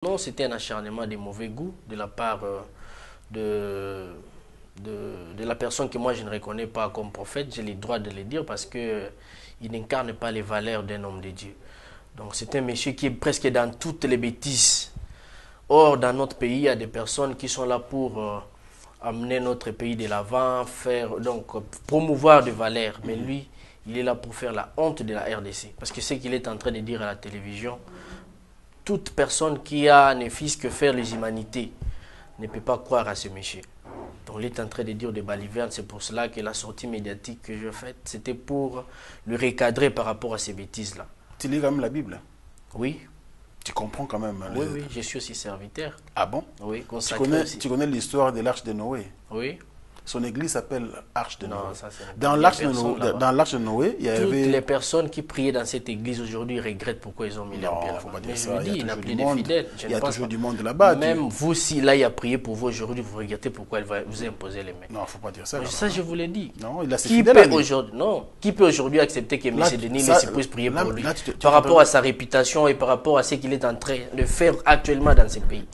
Non, c'était un acharnement de mauvais goût de la part de, la personne que moi je ne reconnais pas comme prophète. J'ai le droit de le dire parce qu'il n'incarne pas les valeurs d'un homme de Dieu. Donc c'est un monsieur qui est presque dans toutes les bêtises. Or, dans notre pays, il y a des personnes qui sont là pour amener notre pays de l'avant, promouvoir des valeurs. Mais lui, il est là pour faire la honte de la RDC. Parce que ce qu'il est en train de dire à la télévision, toute personne qui a ne fils que faire les humanités ne peut pas croire à ce monsieur. Donc il est en train de dire des balivernes. C'est pour cela que la sortie médiatique que je fais, c'était pour le recadrer par rapport à ces bêtises-là. Tu lis quand même la Bible? Oui. Tu comprends quand même? Oui, oui, je suis aussi serviteur. Ah bon? Oui, tu connais l'histoire de l'Arche de Noé? Oui. Son église s'appelle Arche de Noé. Non, ça, dans l'Arche de Noé, il y avait... Toutes les personnes qui priaient dans cette église aujourd'hui regrettent pourquoi ils ont mis leur pied là-bas. Mais je me dis, il n'y a plus de fidèles. Il y a toujours du monde là-bas. Même vous, si là, il a prié pour vous aujourd'hui, vous regrettez pourquoi elle vous a imposé les mains. Non, il ne faut pas dire ça. Ça, je vous l'ai dit. Non, il a ses qui fidèles peut aujourd'hui, non, qui peut aujourd'hui accepter que M. Denis puisse prier pour lui par rapport à sa réputation et par rapport à ce qu'il est en train de faire actuellement dans ce pays?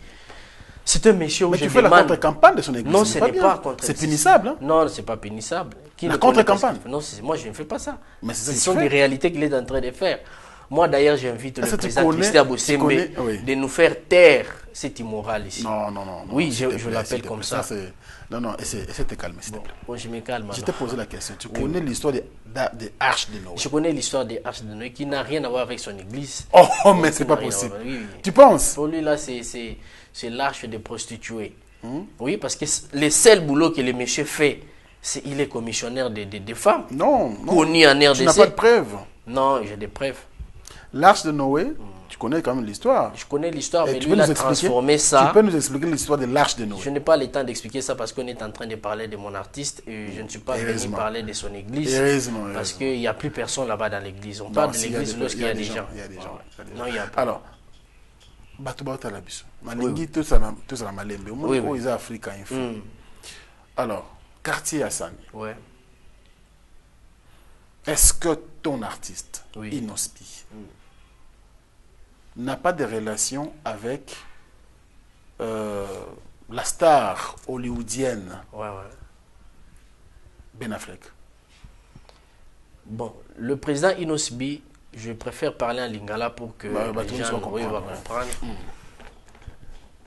C'est un monsieur où mais tu fais la contre-campagne de son église. Non, ce n'est pas contre. C'est punissable. Hein? Non, ce n'est pas punissable. La contre-campagne. Non, moi je ne fais pas ça. Mais ce sont des réalités qu'il est en train de faire. Moi d'ailleurs, j'invite le président Christian Bossembe de nous faire taire cet immoral ici. Non. Oui, je l'appelle comme ça. Non, essaie de te calmer, s'il te plaît. Bon, je me calme. Je t'ai posé la question. Tu connais l'histoire des Arches de Noé? Je connais l'histoire des Arches de Noé qui n'a rien à voir avec son église. Oh, mais c'est pas possible. Oui. Tu penses? Pour lui, là, c'est l'arche des prostituées. Oui, parce que le seul boulot que le monsieur fait, il est commissionnaire des femmes. Non. Connu en RDC. Tu n'as pas de preuves? Non, j'ai des preuves. L'arche de Noé, tu connais quand même l'histoire. Je connais l'histoire, mais lui, il a transformé ça. Tu peux nous expliquer l'histoire de l'arche de Noé? Je n'ai pas le temps d'expliquer ça parce qu'on est en train de parler de mon artiste et je ne suis pas venu parler de son église. Parce qu'il n'y a plus personne là-bas dans l'église. On parle de l'église lorsqu'il y a des gens. Il y a des gens. Non, il n'y a pas. Alors, oui. Africa Info. Alors, quartier Hassan. Ouais. Est-ce que ton artiste, Inospi, n'a pas de relation avec la star hollywoodienne Ben Affleck? Bon, le président Inosbi, je préfère parler en lingala pour que les gens vont comprendre.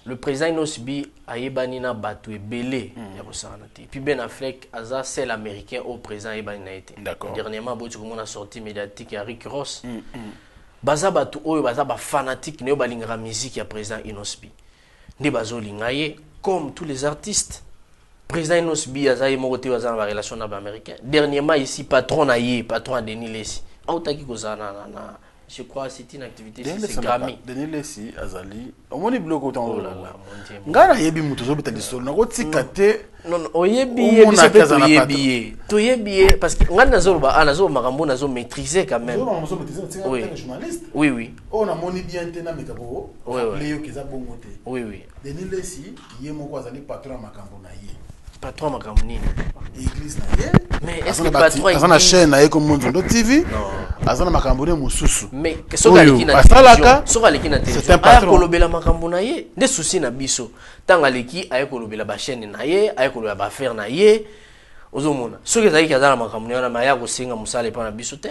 Le président Inosbi a yebanina batu ebele ya kosana te. Puis Ben Affleck aza celle américain au président yebanina été. Dernièrement on a sorti médiatique à Rick Ross. Baza batu oyo baza ba fanatique ne balingara musique ya président Inosbi. Ne bazo lingaye comme tous les artistes. Président Inosbi aza yemo kote baza na relation na ba américain. Dernièrement ici patron Denis Lessi. Autaki kozana na je crois que c'est une activité c'est Grammy. Denis Lessi azali omoni bloko autant ngara yebi muto zo beta lisolo na kotika te non oyebi parce que ngana nazo makambo nazo maîtriser quand même. Oui. On a moni bien te na mekabo. Léo keza bongo te. Oui. Denis Lessi yemo ko azali patron makambo na ye. Patron makambo nini? Église na ye. Mais est-ce que patron azana chaîne na ye comme Mondo TV? Non. Azana makambo ne mususu. Mais soka leki na télévision. Soka leki na télévision. Aya kolobela makambo na ye. Nde souci na biso. Tanga leki aya kolobela ba chaîne na ye, aya kolobela ba faire na ye. Ozomona. Soki ezali kazala makambo na maya ko singa musala pa na biso te.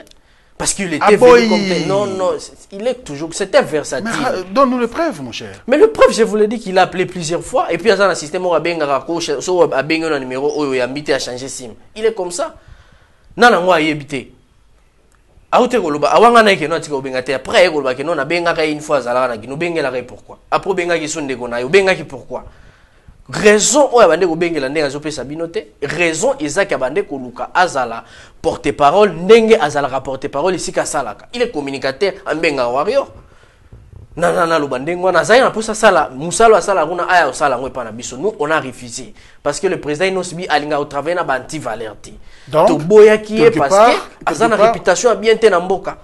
Parce qu'il était venu comme tel. Non, il est toujours... C'était versatile. Donne-nous les preuves, mon cher. Mais le preuve, je vous l'ai dit qu'il a appelé plusieurs fois. Et puis, il y a un système où il a un numéro où il a habité à changer SIM. Il est comme ça. Non, il a habité. Après, pourquoi? Après, pourquoi? Raison o yabande ko bengela ndenge azope sabinote raison ezaki abande ko luka azala porte-parole ndenge azala porte-parole ici ka salaka il est communicateur ambenga warrior na lubandenge wana zaya na posa sala musalo asala kuna aya osala ngo pa na biso nous on a refusé parce que le président Inosbi alinga au travail na banti valerté to boya qui est parce que azana réputation bien te na mboka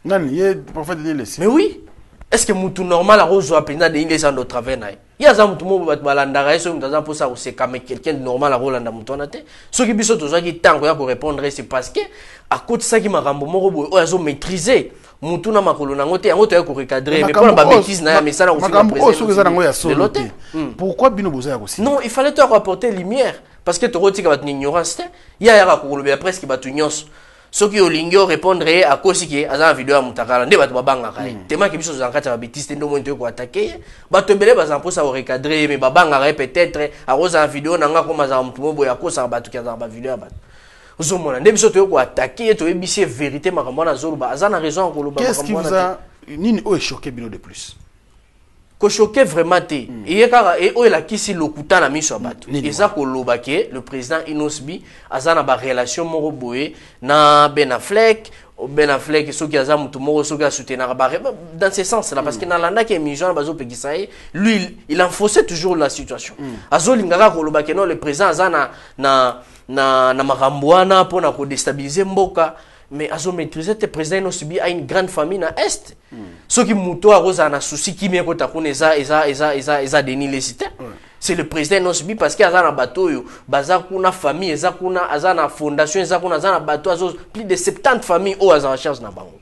nani ye prophète de Lessi. Mais oui. Est-ce que mutu normal a reçu à peine de Indes en travail na? Il y a ça mutu mo balanda reso mutaza pour ça c'est comme quelqu'un de normal à rolanda mutonate. Ce qui biso to qui tango ya ko répondre c'est parce que à côté ça qui m'a rambo moko boy o azo maîtriser mutu na makolo nango te yango to ya ko recadrer mais pour ba bêtise na ya mais ça na président pourquoi bino boza aussi non il fallait te apporter lumière parce que to rotika bat ignorance il y a ya ko lobe presque bat nyonso soki olingi répondre à cause qui azana vidéo ya mutakala nde bato babanga kai tema ke biso zankata ba bêtise ndo mo nto ko attaquer bato belé bazan pour ça recadrer mais babanga peut-être à rosa en vidéo nanga ko maza mutu mo boya ko sa bato ki azana ba vidéo ba ozomona nde biso to ko attaquer to ebisi vérité makambo na zoluba azana raison ko loba qu'est-ce qui vous a nini o choqué bino de plus ko choqué vraiment té et kaka et o la kisi lokuta na miso bato eza ko loba ke le président Inosbi azana ba relation moko boye na Ben Affleck soki aza mutu moko soki a soutenir dans ce sens là parce que na landa ke émission bazo pekisaye lui il enfonçait toujours la situation azolingaka ko loba ke non le président azana na makambo wana pona ko déstabiliser mboka mais azo maîtriser te président Inosbi a une grande famille na est soki muto a rosa na souci qui meko takuna eza Denis Lesita c'est le président Inosbi parce que azana bateau yo baza kuna famille eza kuna azana fondation eza kuna azana bateau azo plus de 70 familles au azana charge na bango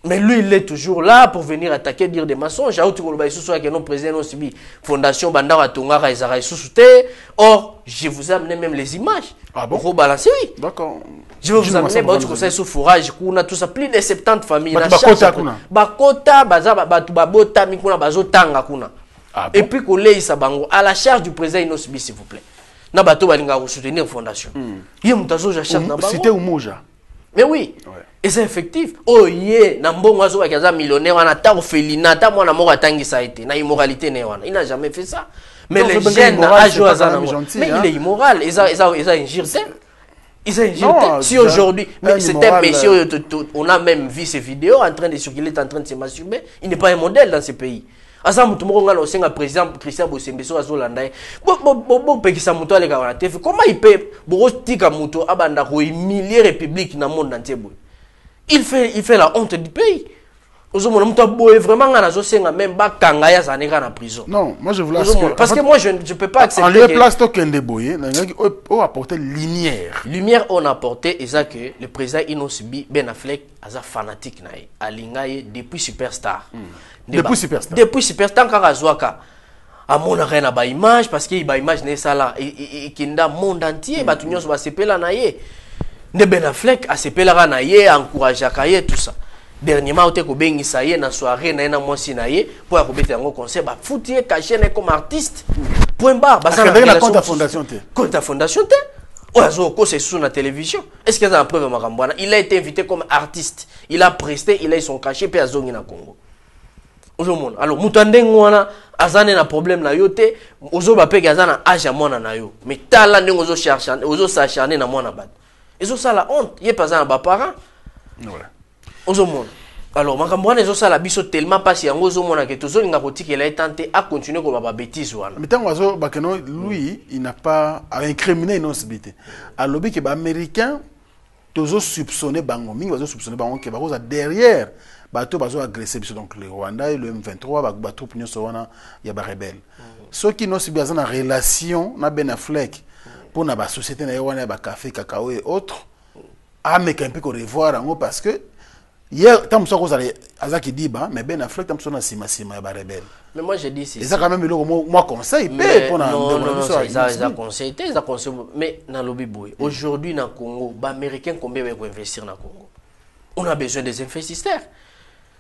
mais lui il est toujours là pour venir attaquer dire des mensonges auto ko ba isusu que non président Inosbi fondation banda watongaka ezara isusu te or je vous ai amené même les images pour balancer oui d'accord je vais vous amener votre conseil sur fourrage kuna tout ça plus de 70 familles na charge bakota baza batu babota mikuna bazotanga kuna et puis koleisa bango à la charge du président Inosbi s'il vous plaît na bato balinga ko soutenir fondation ye mutazo ja charge na bango c'était umoja mais oui et c'est effectif oh ye na mbongo azo bakaza millionnaire wana ta orphelinat ta mwana moko atangisa été na immoralité ne wana il n'a jamais fait ça mais les jeunes à Joazana mais il est immoral ils a injure si aujourd'hui c'est un monsieur on a même vu ces vidéos en train de circuler en train de se masturber il n'est pas un modèle dans ce pays asa mutu moko ngalo senga président Christian Bosembe so azolanda bo pekisa mutu aleka wana TV comment il peut tika mutu abanda ko humilier république na monde entier boy il fait la honte du pays ozomona mutu boye vraiment ngana zo senga même ba kanga ya zaneka na prison non moi je voulais parce que moi je peux pas accepter en lieu place to kende boye ngaki o apporter lumière on a apporté ça que le président Inosbi Ben Affleck aza fanatique na alingaye depuis Superstar depuis Superstar kaka zwaka amona rien ba image parce que ba image ne sala et kinda monde entier ba tunyo ba sepela na ye ne Ben Affleck a sepela na ye encourager kaye tout ça dernièrement ote ko bengisa ye na soirée na mwasi na ye pour akobeta ngo concert ba foutie caché comme artiste point barre ba ça la compte fondation te oazo ko c'est sur la télévision est-ce qu'il y a un preuve makambwana il a été invité comme artiste il a presté il a son cachet pe azongi na Congo ozomona alors mutande ngwana azane na problème na yote ozo ba pe azana âge mwana na yo mais tala ndenge ozo chercher ozo s'acharner na mwana bat ezo sala honte ye pas na ba parents voilà ozomona alors makambwana ezo sala biso tellement pas yango ozomona que tozolinga kotikela etanté à continuer ko ba bêtise wana mais tango azo bakeno lui il n'a pas à incriminer Inosbi alobi que ba américain tozo soupçonner bango mingi bazo soupçonner bango que ba cause derrière bato bazo agresser biso donc le Rwanda et le M23 ba troupe nyonso wana ya ba rebelle ceux qui Inosbi baza na relation na Ben Affleck pour na ba société na wana ba café cacao et autres mais un peu ko revoir en parce que hier tant ça cause azaki diba mais Ben Affleck tant ça na sima ya ba rebelle mais moi je dis c'est ça quand même le moi conseil pour na ça conseil mais na lobby boy aujourd'hui na Congo ba américain combien va investir na Congo on a besoin des investisseurs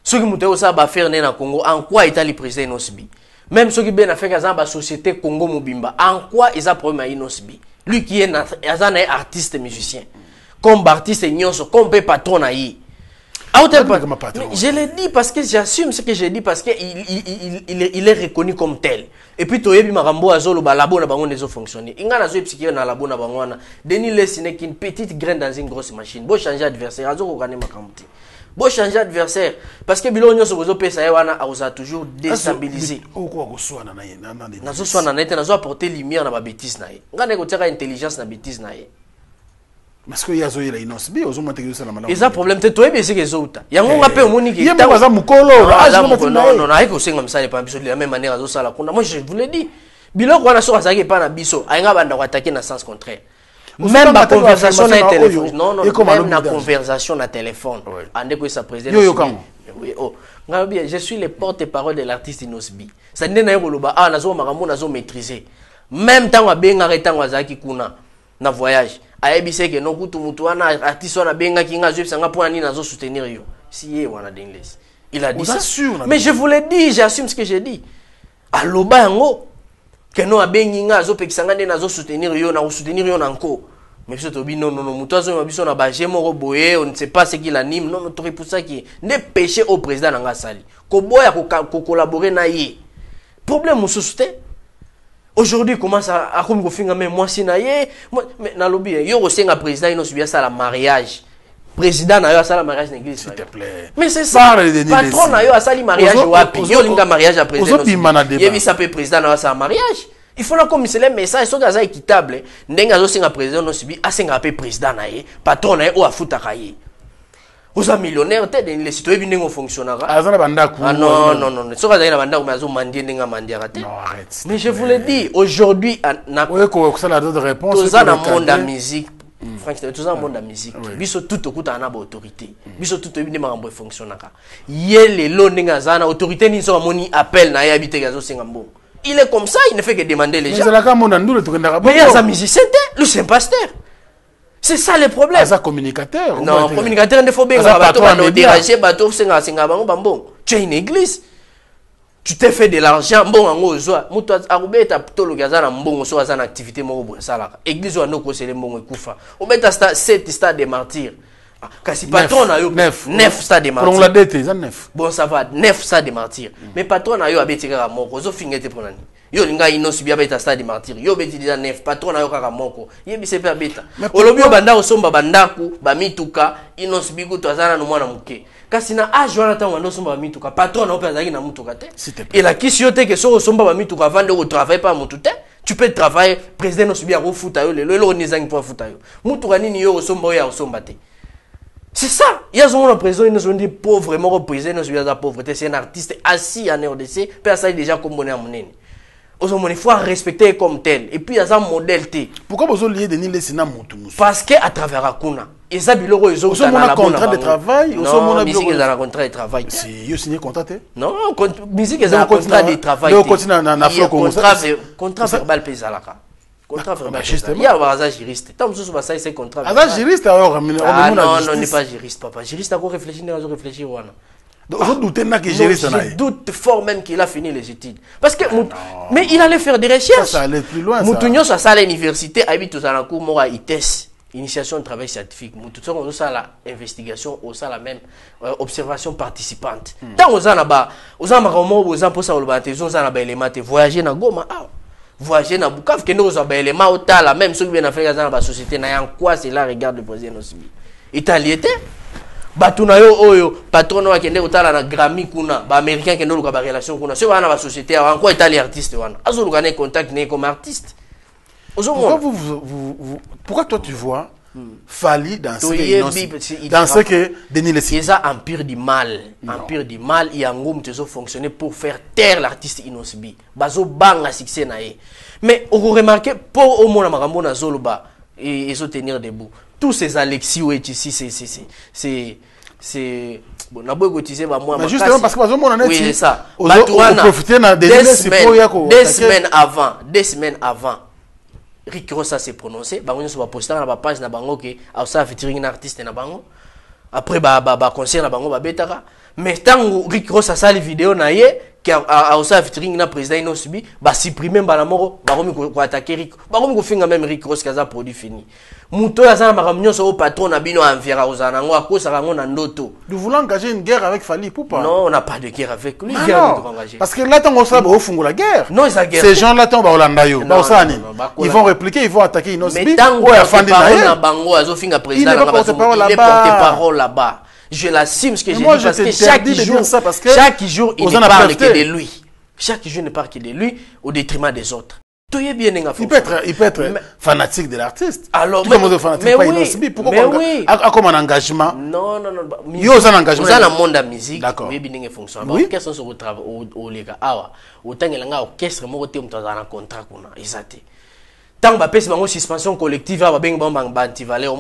ceux qui muté ça ba faire na Congo en quoi est le président Inosbi même ceux qui Ben Affleck azan ba société Congo Mobimba en quoi ils a problème à Inosbi lui qui est azan artiste musicien comme artiste nyonso comme patron na yi je l'ai dit parce que j'assume ce que j'ai dit parce que il est reconnu comme tel et puis toyebi makambo azolo ba labo na bango nezo fonctionner ingana zo psychiatre na labo na bango wana Denis Lesine n'est qu'une petite graine dans une grosse machine bo changer adversaire azo ko gagner makambo te bo changer adversaire parce que bilonyo so bozo pesa ye wana aza toujours déstabiliser oko ko swana na ye nazo swana na ye nazo apporter lumière na ba bêtise na ye ngana ko tsaka intelligence na bêtise na ye parce que yazo yela Inosbi ozo monter ça na malamu eza problème te toyebi ese ke zouta yango ngape omoni ki yemba za mukolo non ayiko senga msale pa biso de la même manière azo sala kuna moi je vous l'ai dit biloko wana so azaki pa na biso ayinga banda ko attaquer na sens contraire Même la conversation na téléphone. Non, non, même la conversation na téléphone. Ande ko sa président. Oui, oh. Je suis le porte-parole de l'artiste Inosbi. Ça n'est pas yoloba ah nazo makambo nazo maîtriser. Même temps wa benga retango azaki kuna na voyage. Ayebise ke no kutu mutu wana artiste wana benga kinga zo sanga pour ani nazo soutenir yo. Si ye wana d'English. Il a dit ça. Mais je vous l'ai dit, j'assume ce que j'ai dit. Aloba yango que no abengi nga zo pekisanga ne nazo soutenir yo na soutenir yo nanko. Mais surtout non non non mutozo mabiso na ba jemo boye on ne sait pas ce qu'il anime non non pour ça qui ne péché au président nanga sali ko boya ko collaborer na ye problème mususte aujourd'hui commence à comme ko finga même moi si na ye mais na lobby yo ko senga président ino subia ça la mariage président na yo ça la mariage l'église s'il te plaît mais c'est ça patron na yo ça li mariage wapi yo linga mariage à président yo ça peut président na ça mariage. Il faut comme c'est le message so gaza équitable ndenga zo singa président no sibi asenga pe président na ye patron na ye o afuta kaye oza millionnaire te de les citoyens binengo fonctionnera azana banda ku ah non non non so gaza na banda ko mazo mandie ndenga mandie raté mais je vous le dis aujourd'hui na ko ça la d'autres réponses tous dans le monde de la musique franchement tous dans le monde de la musique biso tout okuta na ba autorité biso tout ebine makambo fonctionnera yele lo ndenga zana autorité ni so moni appel na ye habite gazo singa mbongo. Il est comme ça, il ne fait que demander les gens. Mais il y a un musicien, lui c'est un pasteur. C'est ça le problème. Il y a un communicateur. Non, communicateur, il ne faut pas déranger, tu es une église. Tu t'es fait de l'argent, bon, en gros, tu as une activité, église ou un autre, c'est le bon koufa. On met à 7 stades de martyrs. Kasi patron na yo 9 stades de martyrs. Pour la dette, ils ont 9. Bon ça va 9 stades de martyrs. Mais patron na yo abeti kaka moko zo fingete pour nani. Yo linga ino subia beta stade de martyrs. Yo beti déjà 9 patron na yo kaka moko. Yebi se pe beta. Olobi banda osomba bandaku ba mituka ino subiku twazana no mwana muke. Kasi na age wana tango ndo somba ba mituka patron na opa zaki na mutuka te. Et la question te que so osomba ba mituka avant de travailler pas mutu te. Tu peux travailler président no subia ko futa yo lelo ni zangi pour futa yo. Mutuka nini yo osomba yo osomba te. C'est ça. Il y a un président, ils sont des pauvres, vraiment président, ils sont des pauvreté. C'est un artiste assis en RDC, puis ça est déjà comme on est à mon nez. Il faut respecter comme tel. Et puis il y a un modèle T. Pourquoi vous avez lié de Nile Sina Moutoumous? Parce qu'à travers Akuna, et ça, ils ont un contrat de travail. Non, musique, ils ont un contrat de travail. Si, ils ont signé un contrat. Non, musique, ils ont un contrat de travail. Contrat verbal pézalaka. Contrat verbal. Il y a un juriste. Tant que ça, c'est contrat verbal. Un juriste alors non, non, n'est pas juriste, papa. Juriste a encore réfléchi, il a réfléchi. Je doute fort même qu'il a fini les études. Parce que, mais il allait faire des recherches. Ça allait plus loin. Moutounion, ça à l'université, habite tous en cours, moi, ITES, initiation de travail scientifique. Moutounion, on a la investigation, on a la même observation participante. Tant on a là-bas, on a marrant, on a pour ça, on a l'élément, voyager dans Goma, voyager dans Bukavu, que nous avons l'élément, on a la même chose que nous avons fait dans la société, en quoi cela regarde le président aussi. Italien, batuna yo oyo patron wa kende utala na Grammy kuna ba américain kende luka ba relation kuna so wana ba société en quoi italien artiste wana azo luka ne contact ne comme artiste. Pourquoi toi tu vois Fally dans ce que Denis Lessi ils a empire du mal il y a ngum tezo fonctionner pour faire taire l'artiste Inosbi bazo banga succès na ye mais on remarquer pour au moins na makambo na zoloba et se tenir debout. Tous ces Alexis ou ici c'est bon na boy cotiser ba moi mais justement parce que on en est oui ça profiter na des semaines avant Rick Ross s'est prononcé ba on se va poster na ba page na bango que a ça featuring un artiste na bango après ba concert na bango ba betaka mais tant Rick Ross a ça les vidéos na ye qui a aussi featuring na président Inosbi ba supprimer ba la mort ba komi ko attaquer Rick ba komi ko finga même Rick Ross kaza produit fini muto ya sana makamnyo so patron na bino envers ozana ngo akosa rango na ndoto nous voulons engager une guerre avec Fally pour pas non on n'a pas de guerre avec lui parce que là tant on sera au fond la guerre non c'est la guerre ces gens là tant ba Holanda yo ba osani ils vont répliquer ils vont attaquer Inosbi mais tant que afandi na bango azo finga président na ba il est porte-parole là-bas je l'assume ce que j'ai dit parce que chaque jour il ne parle que de lui. Chaque jour ne parle que de lui au détriment des autres. Il peut être fanatique de l'artiste. Alors, mais oui. Pourquoi comme un engagement? Non. Il y a un engagement. Dans le monde de la musique, d'accord. Oui, fonction. L'orchestre se retrouve au Lega. Autant qu'il y a un orchestre, moi, je suis en contrat. tant ba pèse bango suspension collective ba beng ba anti-valeur au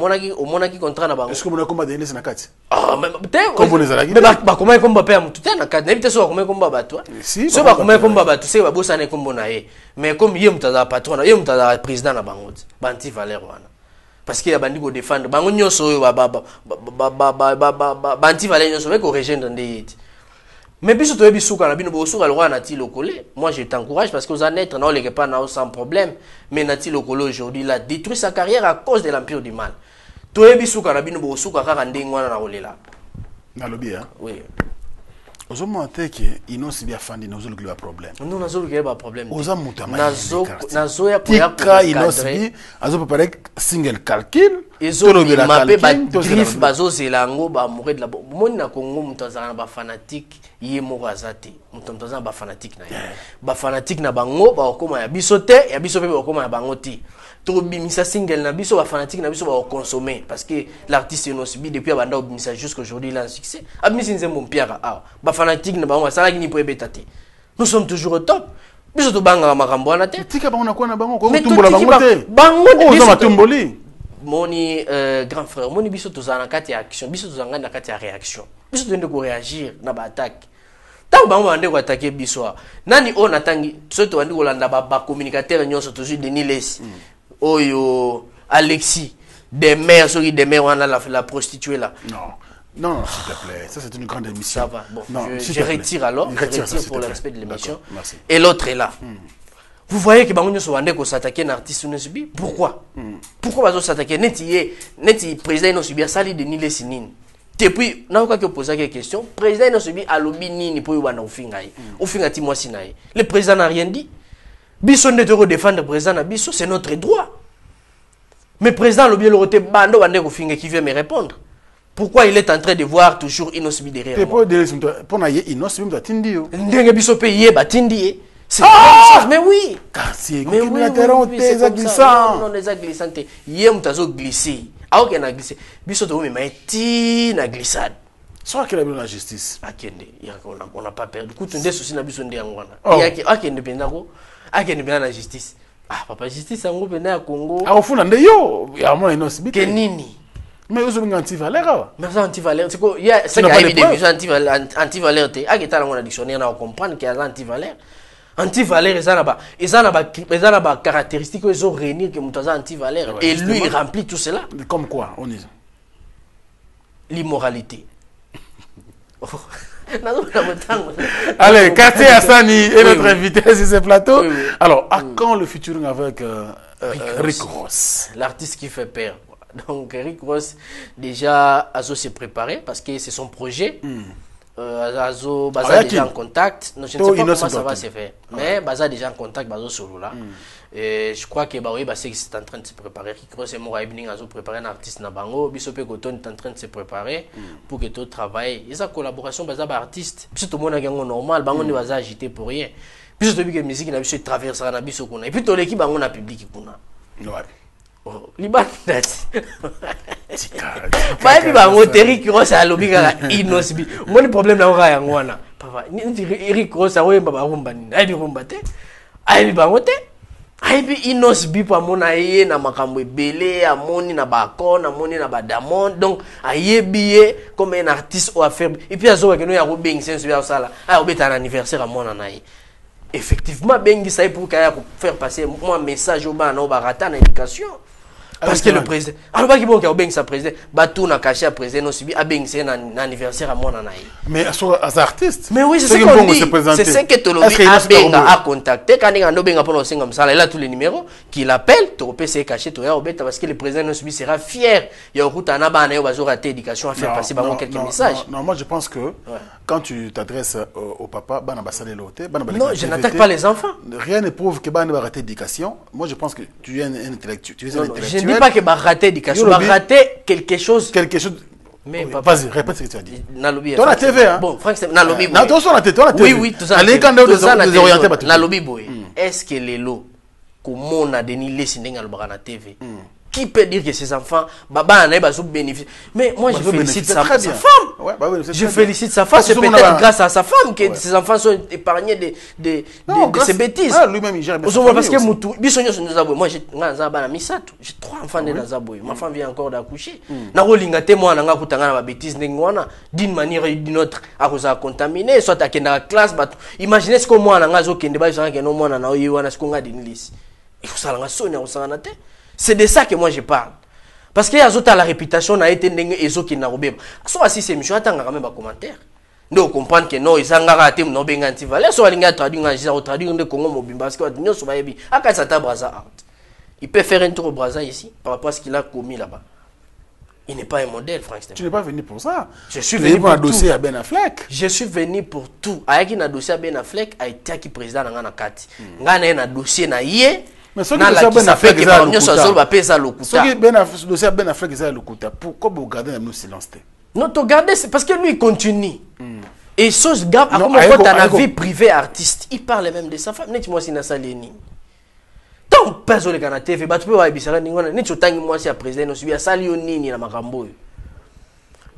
monaki contrat na bango. Est-ce que mon combat de na kati? Ah mais comme les alaki. Mais ba comment combat pa mutu na kati n'évite so comment combat ba toi. So ba comment combat ba tu sais ba bossa na combo na ye. Mais comme yé mutaza patron, yé mutaza président na bango ba anti-valeur wana. Parce qu'il y a bandi ko défendre bango nyoso ba anti-valeur nyoso ko rejoindre ndé. Mais biso to bisuka na bino bosuka le roi nati lokole. Moi je t'encourage parce que vous en êtes non les pas sans problème, mais nati lokole aujourd'hui il a détruit sa carrière à cause de l'empire du mal. To bisuka na bino bosuka kaka ndengwana na olela. Na lobby hein. Oui. Ozo monter que inosi bien fandi na ozo le problème. Non nazo le problème. Ozo mutama. Nazo ya pour ya inosi azo préparer single calcul. Ezo mapé ba griffe bazo zelango ba mourir de la moni na Congo mutazana ba fanatique yé moko azate mutazana ba fanatique na ye. Ba fanatique na bango ba okoma ya biso te ya biso pe ba okoma ya bango ti. To bimisa single na biso ba fanatique na biso ba consommer parce que l'artiste inosi depuis abanda obimisa jusqu'aujourd'hui il a un succès. Abimisa nzembo mpiaka ah ba fanatique na bango sala kini po ebetati. Nous sommes toujours au top. Biso to banga makambo na te. Tika bango na kwa na bango ko tumbola bango te. Bango biso matumboli. Moni grand frère moni biso tozana kati ya action biso tozanga na kati ya réaction biso tende ko réagir na ba attaque tant ba mande ko attaquer biso nani on atangi soto wandi ko landa ba communicateur nyonso toujours Denis Lesi oyo Alexis des mères soki des mères wana la prostituée là non s'il te plaît ça c'est une grande émission ça va bon non, je retire alors je retire pour le respect de l'émission merci. Et l'autre est là Vous voyez que bango nyoso wande ko s'attaquer na artiste no subi pourquoi pourquoi bazo s'attaquer neti président no subi sali de nile sinine depuis na ko poser quelques questions président no subi alobi nini po yobana ofinga yi ofinga ti mwasi na yi le président n'a rien dit biso ne te défendre président na biso c'est notre droit mais président alobi le roté bando wande ko finga qui vient me répondre pourquoi il est en train de voir toujours Inosubi derrière moi pour na ye Inosubi mtindi yo ndenge biso pe ye batindi c'est mais oui. Mais oui, c'est glissant. Non, les glissants. Hier, on glissé. Ah, ok, on a glissé. Biso to me meti na glissade. Soit qu'il a bien la justice. Akende, on n'a pas perdu. Écoute, on des soucis na biso ndé ngwana. Akende pendako. Akende bien la justice. Ah, papa justice en groupe na Congo. Ah, au fond ndé yo, ya mona Inosubi. Kenini. Mais vous avez anti-valeur. Mais anti-valeur, c'est quoi? Il y a c'est qu'il anti-valeur té. Aketa na mon dictionnaire na comprendre qu'il y a l'anti-valeur. Anti-valeur, ils ont des caractéristiques qu'ils ont réunies que Moutaza anti-valeur. Et lui, il remplit tout cela. Comme quoi, on dit l'immoralité. Allez, Katé Hassani est notre invité sur ce plateau. Oui. Alors, à quand le featuring avec Rick Ross? L'artiste qui fait peur. Donc, Rick Ross, déjà, Azo s'est préparé parce que c'est son projet. Azo Baza déjà en contact. Non, je ne sais pas comment ça va se faire. Mais Baza déjà en contact, Bazo solo là. Et je crois que oui, c'est en train de se préparer. Rick et Mora Evening Azo préparer un artiste na bango. Bisope Koton est en train de se préparer pour que tout travaille. Et sa collaboration Baza artiste. Puis tout le monde a gagné normal. Bango ne va agiter pour rien. Puis tout que musique n'a pas traverser na biso kuna. Et puis tout l'équipe bango na public kuna. Ouais. Liban dati. Ba bi bango Eric Ross a lobi kaka Inosubi. Mon problème na ora yango wana. Papa, ni Eric Ross a oyemba ba rumba ni. Ai bi rumba te. Ai bi bango te. Ai bi Inosubi pa mona ye na makambo ebele, amoni na ba kon, amoni na ba Diamond. Donc ayebiye comme un artiste au affaire. Et puis azo ke no ya go beng sense ya sala. Ah obeta un anniversaire à mona na ye. Effectivement, bengi ça pour faire passer moi message au bas, on va rater en éducation. Parce que le président, alors qui bon qui a bengi sa président, batou na caché à président non subi a bengi c'est un anniversaire à mon anaï. Mais à artiste. Mais oui, c'est ce qu'on dit. C'est ce que Tolobi a bengi à contacter quand il a no bengi pour nous comme ça, il a tous les numéros qu'il appelle, tu peux c'est caché tu au bête parce que le président non subi sera fier. Il y a route en abana il va rater éducation à faire passer quelques messages. Non, moi je pense que quand tu t'adresses au papa, non, je n'attaque pas les enfants. Rien ne prouve que Bana va rater l'éducation. Moi je pense que tu es un intellectuel. Je ne dis pas que va rater l'éducation, va rater quelque chose. Mais vas-y, répète ce que tu as dit. Toi la TV, hein? Bon, Franck, c'est Nalobi. Non, toi la TV. Oui, tout ça. Nalobi boy. Est-ce que les lots, comme on a Denis Lesi na TV, Qui peut dire que ses enfants, Baba en a bénéficié? Mais moi, je félicite sa femme. Ouais, je félicite sa femme. C'est peut-être grâce à sa femme que ses enfants sont épargnés de ces bêtises. Lui-même, il gère bien. Parce que moi, j'ai 3 enfants dans Zaboy. Ma femme vient encore d'accoucher. D'une manière ou d'une autre, à cause contaminé, soit à la classe. Imaginez ce que moi, c'est de ça que moi je parle. Parce que la réputation a été ezo qui n'a robé. Soit si c'est monsieur attends quand même un commentaire. Nous comprendre que non, ils ont raté non ben anti valeur soit linga traduire en traduire de Congo mobimba parce que nous sommes yebi. Aka ça ta braza. Il peut faire un tour au braza ici par rapport à ce qu'il a commis là-bas. Il n'est pas un modèle, Frank Stein. Tu n'es pas venu pour ça. Je suis venu pour un dossier à Ben Affleck. Je suis venu pour tout. Avec un dossier à Ben Affleck a été qui président dans la carte. Ngana un dossier na yé. Mais ce qui est Ben Affleck, c'est Ben Affleck, c'est le côté. Pourquoi vous gardez le silence? Non, tu regardes, c'est parce que lui, il continue. Et chose grave, comme quand dans la vie privée artiste, il parle même de sa femme. N'est-ce si Nassa Léni? Tant personne qui a la TV, tu peux voir Bissara Ningona, n'est-ce pas moi si à président, je suis à Salionini na Makambo.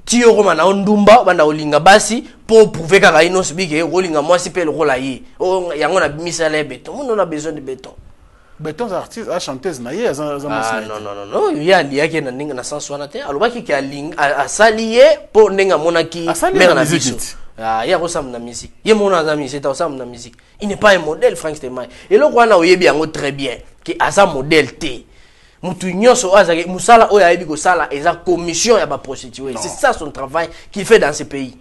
Tu es na Ondumba, banda Olinga Basi, pour prouver qu'à Raino Sbig, Olinga moi si peut le rôle aïe. Oh, il y a un missalé béton. On a besoin de béton. Béton artiste à chanteuse naïe non il y a qui na sens sonaté alors qui a salié pour nenga monaki mère na biso il y a ressemble na musique il mon ami c'est ensemble na musique il n'est pas un modèle Frank Stein et le roi na oyebi yango très bien que asa modèle té mutu nyonso azaki musala oya yebi ko sala eza commission ya ba prostituée c'est ça son travail qu'il fait dans ce pays.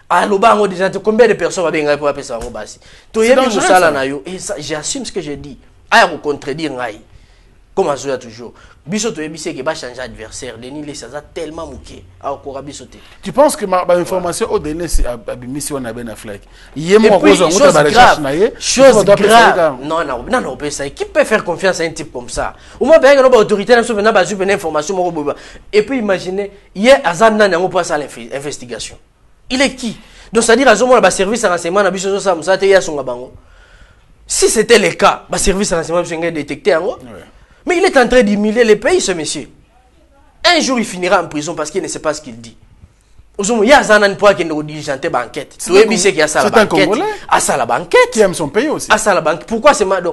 Alors, déjà, combien de personnes va bien pour appeler ça en bas? Tu yebi musala na yo et j'assume ce que je dis. À vous contredire, comme on dit toujours. Biso to ebise que va changer adversaire. Denis les ça tellement mouqué. Alors quoi biso te. Tu penses que ma information au Denis c'est abimisi on a Ben Affleck. Yemo cause on va recherche naie. Chose grave. Non, ça qui peut faire confiance à un type comme ça. Au moins ben une autorité na so venir bazu une information moko. Et puis imaginez hier Azan na ngo passe à l'investigation. Il est qui? Donc c'est à dire azomo ba service à renseignement na biso ça ça te ya songa bango. Si c'était le cas, le service de renseignement serait détecté en haut. Mais il est en train d'humilier le pays, ce monsieur. Un jour, il finira en prison parce qu'il ne sait pas ce qu'il dit. Il y a un point qui est dirigeanté banquette. Tu sais qu'il y a ça la banquette. À ça la banquette. Qui aime son pays aussi. À ça la banquette. Pourquoi c'est mal?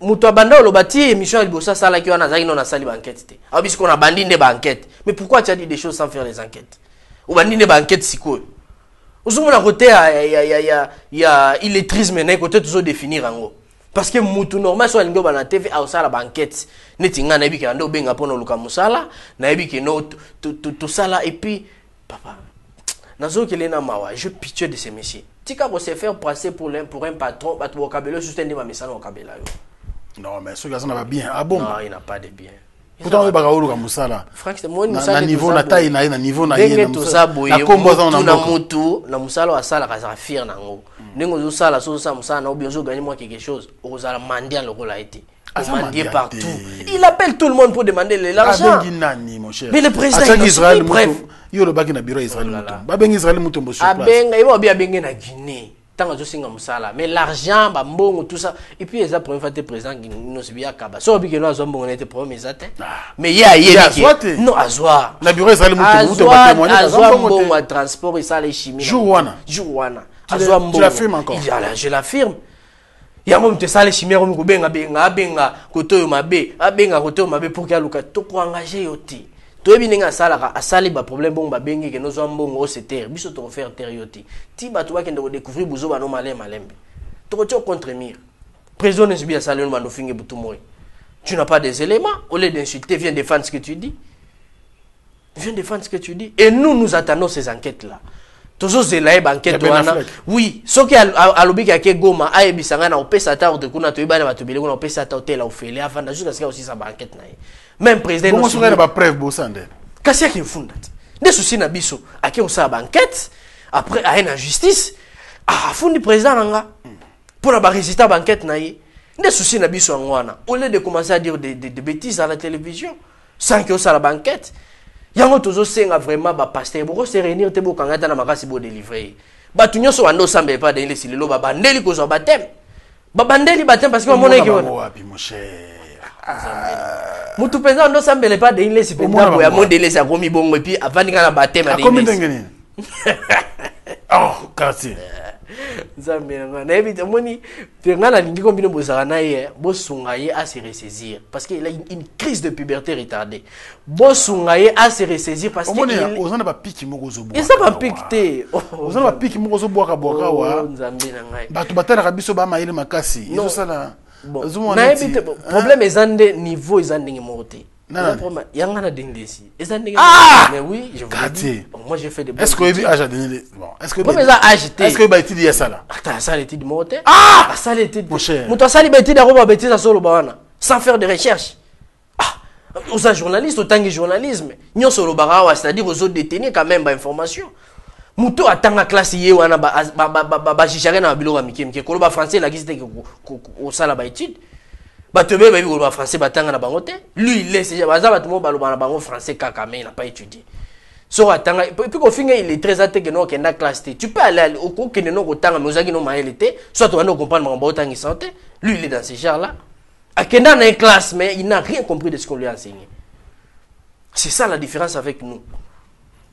Moutou Banda le bâti émission il bossa ça là qui on a non a sali banquette. Ah puisqu'on a bandit des banquettes. Mais pourquoi tu as dit des choses sans faire les enquêtes? Ou bandit des banquettes c'est quoi? Aujourd'hui, côté il y a illettrisme, mais côté toujours définir en gros. Parce que mutu normal soit lingo bana TV a osala banquette. Netinga na biki ando benga pono luka musala, na biki no tout sala et puis papa. Nazo kelena mawa, je pitié de ces messieurs. Tika ko se faire passer pour un patron, ba tu vocabulaire sustain ma misala vocabulaire. Non mais ce gars-là va bien. Ah bon? Non, il n'a pas de bien. Pourtant, il y a musala. Franck, c'est moi, na niveau na taille na niveau na yé na kombo na mutu na musala wa sala ka fier nango. Nengo zo sala so sa musala na obio zo gagner moi quelque chose. Ozala mendiant le rôle a été. Mendier partout. Il appelle tout le monde pour demander l'argent. Mais le président Israël bref. Yo le baki na bureau Israël mutu. Ba ben Israël mutu mbo sur place. Abenga ibo bien benga na Guinée. Tant que je singa musala mais l'argent bambongo tout ça et puis les première fois président qui nous subia kaba so bi que nous avons on était premier zatin mais il y a non azwa la bureau Israël mutu ba témoigner azwa bon transport et ça les chimie Jouana azwa bon tu l'affirmes encore je l'affirme il y a même te ça les chimie comme benga koto mabe abenga koto mabe pour qu'il luka to ko engager yoti to ebininga sala asali ba problème bon ba bengi que nous avons bon c'est terre biso to faire terre yoti ti ba to ba kende découvrir buzo ba no malembe to ko contre mire président ne subia sala no mando finge butu moi tu n'as pas des éléments au lieu d'insulter viens défendre ce que tu dis et nous attendons ces enquêtes là toujours zela enquête wana oui ce qui alobi ke goma ayebisanga na opesa ta ordre kuna to ibana batubile kuna opesa ta hotel ofele afanda jusqu'à ce qu'il aussi sa enquête na même président bon souverain ba preuve bosande kasi yake mfunda des soucis na biso ake osa enquête après a na justice afundi président nanga pour la résultat enquête na ye des soucis na biso ngwana au lieu de commencer à dire des bêtises à la télévision sans que osa la enquête yango tozo senga vraiment ba pasteur boko se réunir te boko ngata na makasi bo délivrer ba tunyo so ando sambe pas dans les silelo ba bandeli ko zo batem parce que mon équipe wapi mon cher Mutu pesa ndo sambele pas de ile si penda boya modele sa komi bongo et puis avant nga na baptême de combien d'engagés? Oh, quartier. Nzambe nga na ebita moni penga na lingi kombino bosaka na ye bosunga ye à se ressaisir parce qu'il a une crise de puberté retardée. Bosunga ye à se ressaisir parce que il ozana ba piki moko zo boka. Et ça va piquer. Ozana ba piki moko zo boka boka wa. Nzambe na ngai. Ba to batala ka biso ba maile makasi. Izo sala. Na ebita problème ezande niveau ezande ngemote. Yanga na dingdesi. Mais oui, je vous dis. Moi j'ai fait des. Est-ce que vous avez donné bon, est-ce que vous avez agité? Est-ce que vous avez dit ça là? Attends, ça l'étude monte. Ah, ça l'étude. Mon cher. Moi ça l'étude à bêtise à solo bana sans faire de recherche. Ah, aux journalistes autant que journalisme. Nyo solo barawa, c'est-à-dire aux autres détenir quand même ba information. Muto atanga classe yé wana ba chichare na bilo ba mikemke ko ba français la gisite ko sala ba étude. Batebe ba bi français batanga na bango te. Lui il laisse baza batumo baloba na bango français kaka mais il n'a pas étudié. So atanga puis ko finga il est très até que non kenda classe te. Tu peux aller au ko kende no ko tanga mais ozaki no maélité, soit tu vas no comprendre mambo tangi santé. Lui il est dans ce genre là. Akenda na une classe mais il n'a rien compris de ce qu'on lui a enseigné. C'est ça la différence avec nous.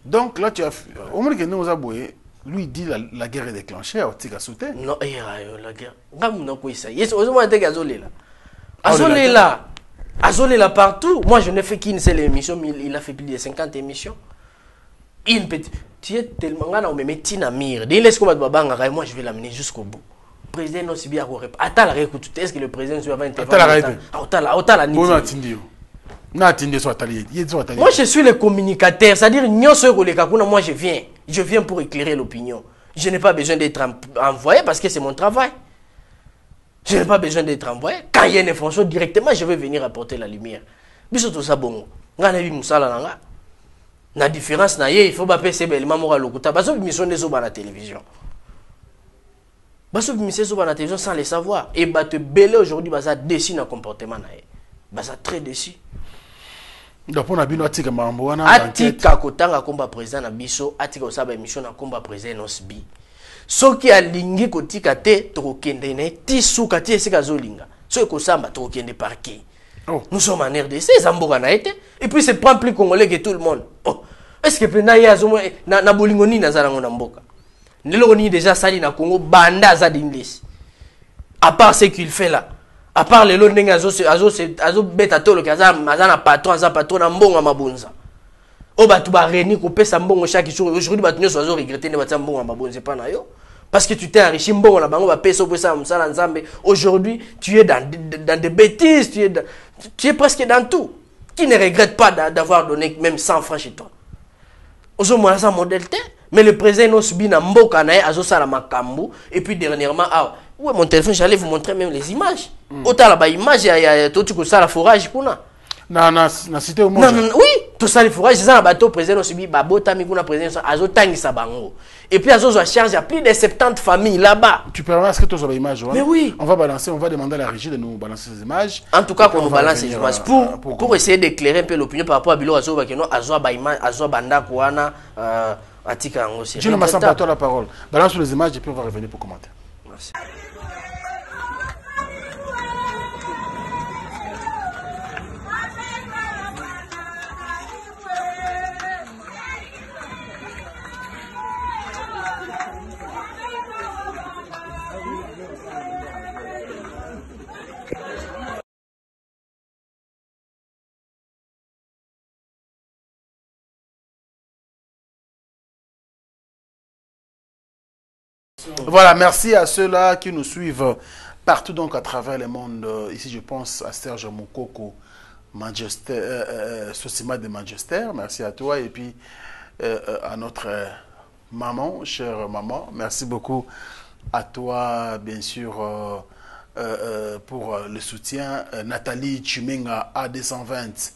Donc là tu as au moins que nous aboué lui dit la guerre est déclenchée à Otika Souté. Non, la guerre. Ngamu ko isa. Yes, ozoma te gazolela. Azolela. Azolela partout. Moi, je n'ai fait qu'une seule émission, mais il a fait plus de 50 émissions. Une petite. Tu es tellement là, on me met Tina Mir. Dès laisse combattre Babanga, moi, je vais l'amener jusqu'au bout. Le président non si bien à attends la réécoute. Est-ce que le président se va intervenir? Attends la niti. Moi, je suis le communicateur. C'est-à-dire, moi, je viens. Je viens pour éclairer l'opinion. Je n'ai pas besoin d'être envoyé parce que c'est mon travail. Je n'ai pas besoin d'être envoyé. Quand il y a une information, directement, je vais venir apporter la lumière. Biso tout ça bon. Ngana bi musala nanga. La différence na ye, il faut pas passer belema mora lokuta. Baso bi mission des la télévision. Baso bi mission la télévision sans le savoir. Et ba te belé aujourd'hui basa déçu na comportement na ye. Basa très déçu. Donc on a bino atika mambo wana. Atika kotanga komba président na biso, atika osaba émission na komba président nosbi. Soki alingi kotika te tokende ne tisuka ti esika zolinga soki kosamba tokende parquet. Nous sommes en RDC zamboka na été et puis c'est pas plus congolais que tout le monde. Est-ce que pena ya zomo na bolingo ni nazala ngona mboka neloko ni déjà sali na Congo banda za d'English à part ce qu'il fait là à part les ndenge azo beta tolo kaza mazana patron za patron na mbonga mabonza. Oh bah tu vas réunir couper sa mbongo chaque jour. Aujourd'hui bah tu ne sois regretter ne bah mbongo mabongo c'est pas na yo parce que tu t'es enrichi mbongo na bango ba peso pour ça musala nzambe. Aujourd'hui tu es dans des bêtises, tu es presque dans tout. Qui ne regrette pas d'avoir donné même 100 francs chez toi. Ozo mona ça modèle te mais le président no subi na mboka na azo sala makambu et puis dernièrement ouais mon téléphone j'allais vous montrer même les images. Autant là ba image ya tout tu ko sala forage kuna. Na cité au monde. Non, oui, tout ça, il faudra, c'est ça, le bateau président aussi, Babota, Mikuna président, Azo Tangi Sabango. Et puis, Azo a charge, il y a plus de 70 familles là-bas. Tu peux remarquer que tu as des images. Mais oui. On va balancer, on va demander à la régie de nous balancer ces images. En tout cas, qu'on nous balance ces images pour essayer d'éclairer un peu l'opinion par rapport à Bilo Azo, Azo Banda, Kouana, Atika Ango. Je ne m'assens pas à toi la parole. Balance les images et puis on va revenir pour commenter. Merci. Voilà, merci à ceux-là qui nous suivent partout donc à travers le monde. Ici, je pense à Serge Moukoko, Manchester, Sosima de Manchester. Merci à toi et puis à notre maman, chère maman. Merci beaucoup à toi, bien sûr, pour le soutien. Nathalie Chimenga A220.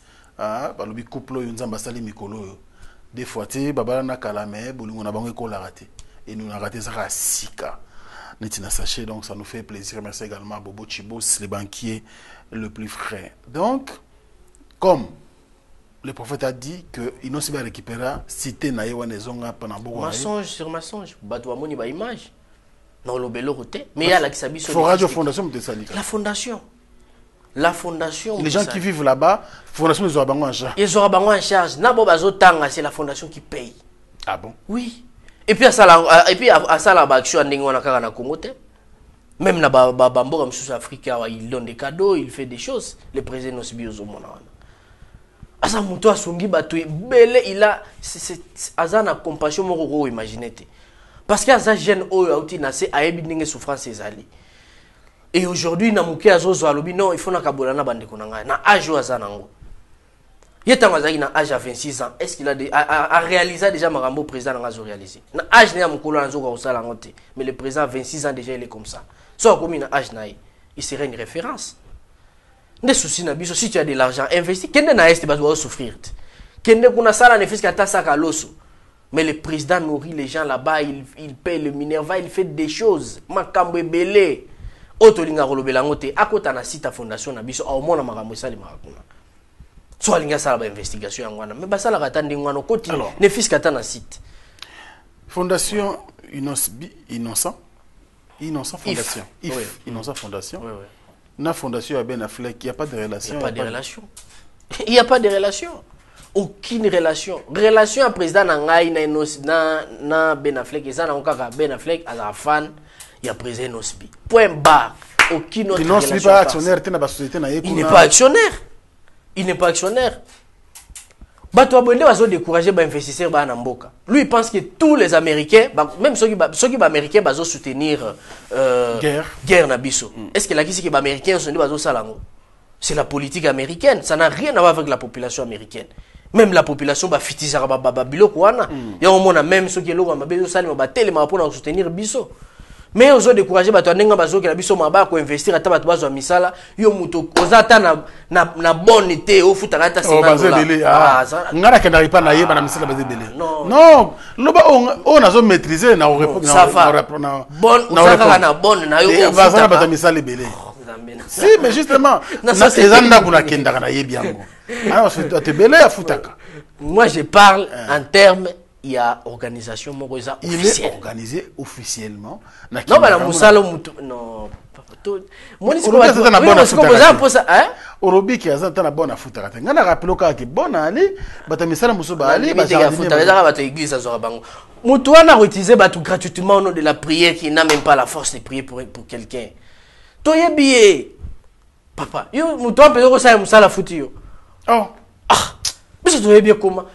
Balobi couple Yunzamba Sali Mikolo. Des fois, Babala Nakalame, Bolingo Nabango Kolarate. Et nous avons raté ça à Sika. Sachet, donc ça nous fait plaisir. Merci également à Bobo Chibos, les banquiers le plus frais. Donc, comme le prophète a dit qu'il n'ont pas récupéré cité Naïwa Nezonga pendant beaucoup de temps. Mensonge sur mensonge. Batouamoni ba image. Non, le belo roté. Mais il y a la qui s'habille sur la fondation. La fondation. la fondation... Les gens qui vivent là-bas, fondation ils auront en charge. Ils auront en charge. Nabo bazotanga, c'est la fondation qui paye. Ah bon? Oui. Et puis à ça la action en Congo. Même na bambo comme sous Afrique, il donne des cadeaux, il fait des choses. Le président Nosbi Ozomona. Asa muto asungi batu bele il a azana compassion moko imaginer. Parce que asa jeune oyo auti na se ayebi ndenge souffrance ezali. Et aujourd'hui na muke azozo alobi non il faut na kabola na bande konanga na âge azana ngo. Yeta mazaki na âge à 26 ans, est-ce qu'il a réalisé déjà marambo président na zo réaliser. Na âge na mukolo na zo ko sala ngote, mais le président à 26 ans déjà il est comme ça. Soit comme na âge na il serait une référence. Des soucis na biso si tu as de l'argent investi, kende na est va souffrir. Kende kuna sala ne fiska ta saka loso. Mais le président nourrit les gens là-bas, il paye le Minerva, il fait des choses. Makambo belé. Otolinga rolobela ngote akota na site fondation na biso au mona makambo sali makuna. Soit linga sala ba investigation yangwana, mais ba sala katandi ngwana koti ne fiska ta na site. Fondation Innocent Fondation. Innocent Fondation. Oui, oui. Na fondation à Ben Affleck, il n'y a pas de relation. Il n'y a pas de relation. Il n'y a pas de relation. Aucune relation. Relation à président Nangaï na Ben Affleck. Et ça, Ben Affleck, à la fan, il y a président Nosbi. Point barre. Aucune autre relation. Il n'est pas actionnaire. Il n'est pas actionnaire. Il n'est pas actionnaire. Bato abonde bazo décourager ba investisseurs ba na mboka. Lui il pense que tous les Américains, même ceux qui américains bazo soutenir guerre na biso. Est-ce que la qui que ba américains sont bazo salango? C'est la politique américaine, ça n'a rien à voir avec la population américaine. Même la population ba fitisa ba biloko wana. Ya on mona même ceux qui lo ba bezo salima ba telema pour soutenir biso. Mais aux autres décourager bato ndenga bazo ke na biso maba ko investir ata bato bazo misala yo muto ozata na bonne été au futaka ta $50. Ngara ke n'arrive pas na yeba na misala bazé belé. Non, loba on a zo maîtriser na répondre na bonne na yo bazana bato misala belé. Si mais justement na ezanda kuna kenda na yebi yango. Alors c'est te belé à futaka. Moi je parle en termes il y a organisation officielle. Il est organisé officiellement. Non, mais la Moussalo non. Olobi qui a na bonne futa. Ngana rappelo ka ke bona ali batamisala musuba ali ba église azora bango. Mutu wana utiliser batu gratuitement au nom de la prière qui n'a même pas la force de prier pour quelqu'un. Toyebié. Papa, yo mutu a peut ça musala futi yo. Oh. Ah. Mais ça toyebié comment?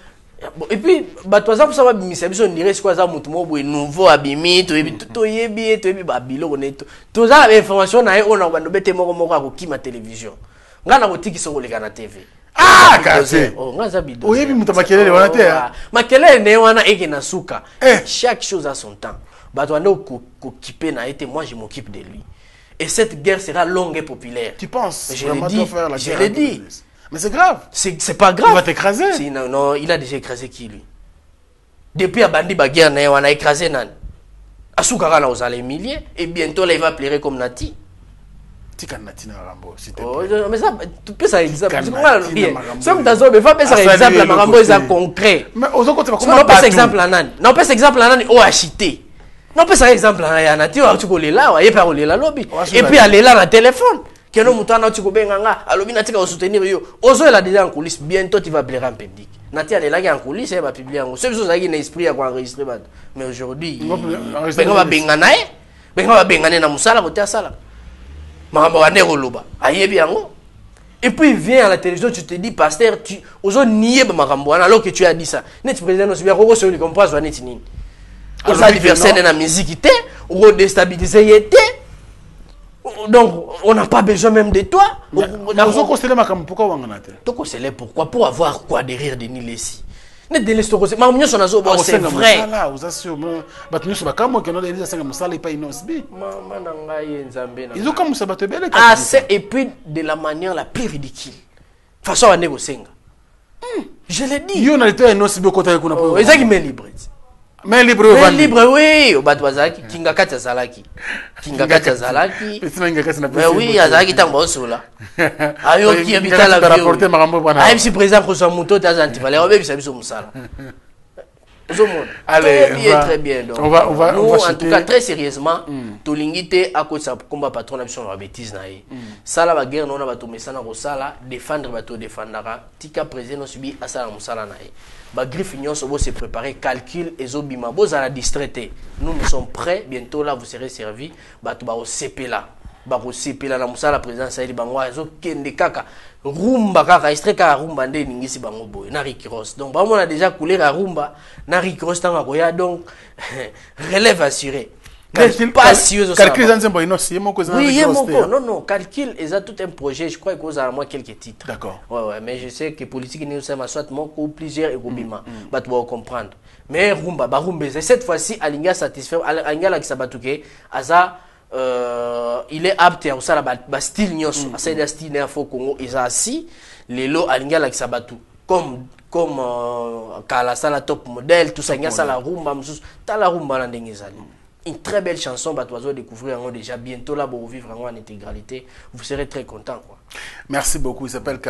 Bon, et puis bato za kusaba bimisa biso ndire sikwa za mutu mo boye nouveau abimi to yebi ba biloko neto to za information na ona bando bete moko akokima télévision ngana kotiki soko leka na TV kase ngaza bido oyebi mutu makelele wana te makelele ne wana eke na suka chaque chose a son temps bato ando kokipe na été moi je m'occupe de lui et cette guerre sera longue et populaire. Tu penses vraiment faire la guerre? Je l'ai dit. Mais c'est grave. C'est pas grave. Il va t'écraser. Non, il a déjà écrasé qui lui? Depuis Abandi Baguerre, on a écrasé Nan. Asukara là, vous allez milliers. Et bientôt, là, il va pleurer comme Nati. Tika Nati na Marambo, s'il te plaît. Mais ça, tu peux ça exemple. Somme dans mais va faire exemple à Marambo, c'est concret. Mais aux autres, comment pas exemple à Nan? Non, pas exemple à Nan, acheté. Non, pas ça exemple à Nati, tu peux là, et puis aller là lobby. Et puis aller là dans téléphone. Que nous moutons tu benga alobi natika au soutenir yo ozo la déjà en coulisses bientôt tu vas blairer en public natia est là en coulisses elle va publier en c'est ça qui n'a esprit à enregistrer mais aujourd'hui benga va bengana na musala côté sala makambo wa nekoloba ayebi yango et puis il vient à la télévision tu te dis pasteur tu ozo nier ba makambo alors que tu as dit ça net président no bien ko celui comme pas net nini aux adversaires na musique té ou déstabiliser yété. Donc, on n'a pas besoin même de toi. Pourquoi? Pour avoir quoi derrière Denis Lessi? C'est vrai. Et puis, de la manière la plus ridicule. Façon à négocier. Je l'ai dit. Il est libre. Mais libre, oui, au Batwazaki, Kinga Katia Zalaki. Mais oui, Azaki Tambosola. Ayo qui habite la vie. Si président Kosa Mouto, Tazanti, Valère, même si c'est Moussala. Allez, très bien. Donc, on va nous, en citer... tout cas, très sérieusement, tout l'ingité à cause de combat patron d'option la bêtise naïe. Ça la guerre non va tomber ça na rosala défendre bateau défendra. Tika président subi à ça la musala naïe. Ba griffe union se se préparer calcul et zobima boz à la distraité. Nous sommes prêts bientôt là vous serez servi bateau ba au CP là. Ba au CP là la musala président ça il bangwa zo kende kaka. Rumba kaka extrait ka rumba ndé ningisi bango boy na Rikiros. Donc ba on a déjà coulé la rumba na Rikiros tanga koya donc relève assuré. Calcul, oui, non, calcul, il y a tout un projet, je crois qu'il y a moins quelques titres. D'accord. Ouais, mais je sais que politique, nous sommes soit ou plusieurs et tu vas comprendre. Mais Rumba, cette fois-ci, Alinga satisfait, Alinga qui s'abatouke, Aza, il est apte à ça, la style nyos, à ça, style néafo Congo, ils ont assis, les lots Alinga qui s'abatou, comme Kala Sala top modèle, tout ça, il y a ça la Rumba, t'as la Rumba dans les une très belle chanson, bah, tu vas découvrir déjà bientôt là pour vivre en intégralité. Vous serez très content, quoi. Merci beaucoup. Il s'appelle